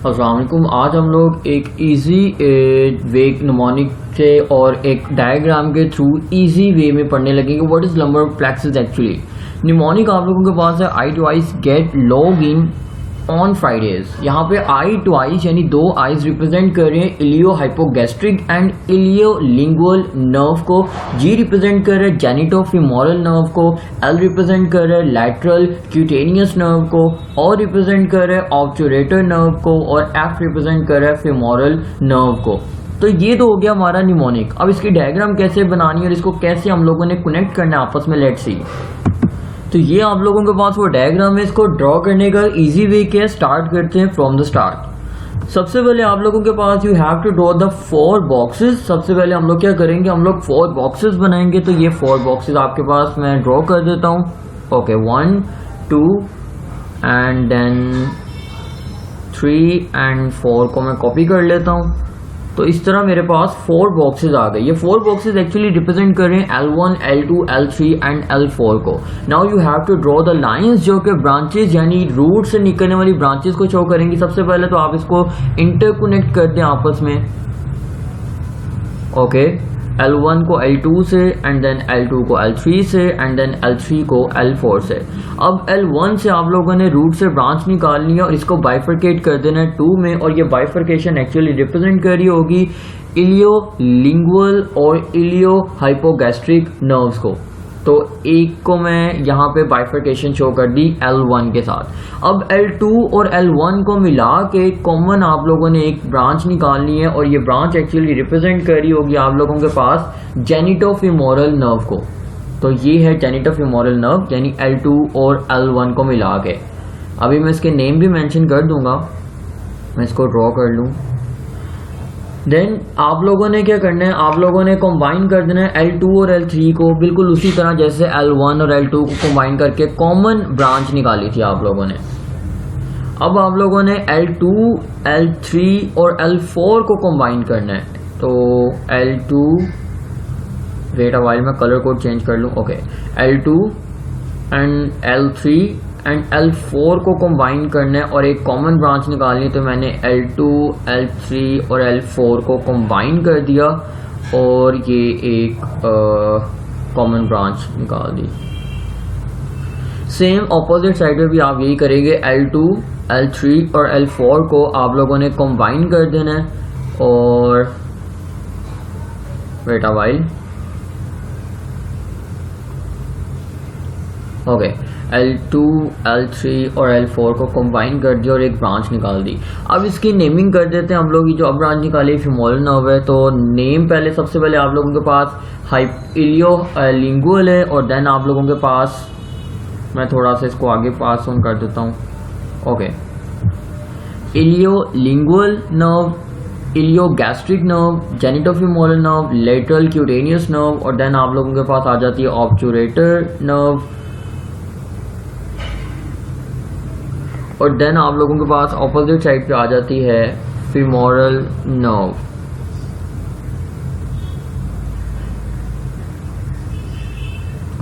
अस्सलाम वालेकुम। आज हम लोग एक इजी वे निमोनिक से और एक डायग्राम के थ्रू इजी वे में पढ़ने लगेंगे what is lumbar plexus actually. Mnemonic आप लोगों के पास है I two eyes get log in on Fridays. यहाँ पे आई टू आइज यानी दो आइज रिप्रेजेंट कर रहे हैं ilio hypogastric and ilio lingual nerve को। जी रिप्रेजेंट कर रहे हैं जेनिटोफिमोरल नर्व को। एल रिप्रेजेंट कर रहे हैं लैटरल क्यूटेनियस नर्व को। और रिप्रेजेंट कर रहे हैं ऑब्चुरेटर नर्व को। और एफ रिप्रेजेंट कर रहा है फिमोरल नर्व को। तो ये तो हो गया हमारा निमोनिक। अब इसकी डायग्राम कैसे बनानी है और इसको कैसे हम लोगों ने कनेक्ट करना है आपस में, लेट्स सी। तो ये आप लोगों के पास वो डायग्राम है। इसको ड्रॉ करने का इजी वे क्या है, स्टार्ट करते हैं फ्रॉम द स्टार्ट। सबसे पहले आप लोगों के पास you have to draw the 4 boxes. सबसे पहले हम लोग क्या करेंगे, हम लोग 4 बॉक्सेस बनाएंगे। तो ये 4 बॉक्सेस आपके पास मैं ड्रॉ कर देता हूँ। ओके, 1 2 एंड देन 3 एंड 4 को मैं कॉपी कर लेता हूँ। तो इस तरह मेरे पास 4 बॉक्सेस आ गए। ये 4 बॉक्सेस एक्चुअली रिप्रेजेंट कर रहे हैं L1, L2, L3 and L4 को। Now you have to draw the lines जो कि ब्रांचेस यानी रूट से निकलने वाली ब्रांचेस को शो करेंगी। सबसे पहले तो आप इसको इंटरकनेक्ट कर दें आपस में। ओके, L1 को L2 से एंड देन L2 को L3 से एंड देन L3 को L4 से। अब L1 से आप लोगों ने रूट से ब्रांच निकालनी है और इसको बाइफरकेट कर देना है 2 में। और ये बाइफरकेशन एक्चुअली रिप्रेजेंट कर रही होगी इलियो लिंगुअल और इलियो हाइपोगैस्ट्रिक नर्व्स को। तो एक को मैं यहाँ पे बाइफरकेशन शो कर दी L1 के साथ। अब L2 और L1 को मिला के कॉमन आप लोगों ने एक ब्रांच निकालनी है और ये ब्रांच एक्चुअली रिप्रेजेंट कर रही होगी आप लोगों के पास जेनिटोफिमोरल नर्व को। तो ये है जेनिटोफिमोरल नर्व यानी L2 और L1 को मिला के। अभी मैं इसके नेम भी मेंशन कर दूंगा। मैं इसको ड्रॉ कर लूँ। देन आप लोगों ने क्या करना है, आप लोगों ने कंबाइन कर देना है L2 और L3 को बिल्कुल उसी तरह जैसे L1 और L2 को कंबाइन करके कॉमन ब्रांच निकाली थी आप लोगों ने। अब आप लोगों ने L2, L3 और L4 को कंबाइन करना है। तो L2, वेट अ व्हाइल मैं कलर कोड चेंज कर लूँ। Okay, L2 and L3 and L4 को कंबाइन करना है और एक कॉमन ब्रांच निकालनी है। तो मैंने L2, L3 और L4 को कंबाइन कर दिया और ये एक कॉमन ब्रांच निकाल दी। सेम ऑपोजिट साइड पे भी आप यही करेंगे। L2, L3 और L4 को आप लोगों ने कंबाइन कर देना है और wait a while. Okay, L2, L3 और L4 को कंबाइन कर दिया और एक ब्रांच निकाल दी। अब इसकी नेमिंग कर देते हैं हम लोग। ये जो अब ब्रांच निकाली फिमोरल नर्व है तो नेम पहले सबसे पहले आप लोगों के पास इलियो लिंगुअल है और देन आप लोगों के पास मैं थोड़ा सा इसको आगे पास ऑन कर देता हूँ। Okay, ilio lingual nerve, ilio gastric nerve, genitofemoral nerve, lateral cutaneous nerve और देन आप लोगों के पास आ जाती है ऑब्चुरेटर नर्व और देन आप लोगों के पास ऑपोजिट साइड पे आ जाती है femoral nerve.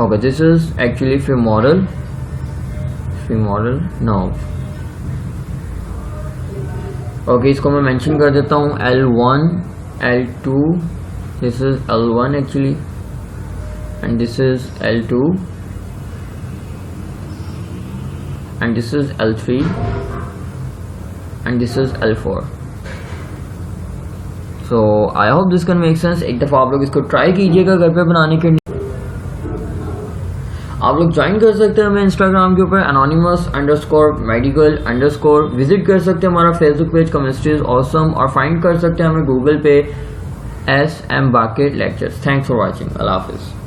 Okay, this is actually femoral nerve. Okay, इसको मैं मेंशन कर देता हूँ L1, L2, this is L1 actually and this is L2 and this is L3 and this is L4. So I hope this can make sense. एक दफ़ा आप लोग इसको ट्राई कीजिएगा घर पे बनाने के लिए। आप लोग ज्वाइन कर सकते हैं हमें इंस्टाग्राम के ऊपर anonymous_medical_ विजिट कर सकते हैं हमारा फेसबुक पेज केमिस्ट्री ऑसम और फाइंड कर सकते हैं हमें गूगल पे SM Baqir lectures. Thanks for watching. Allah Hafiz.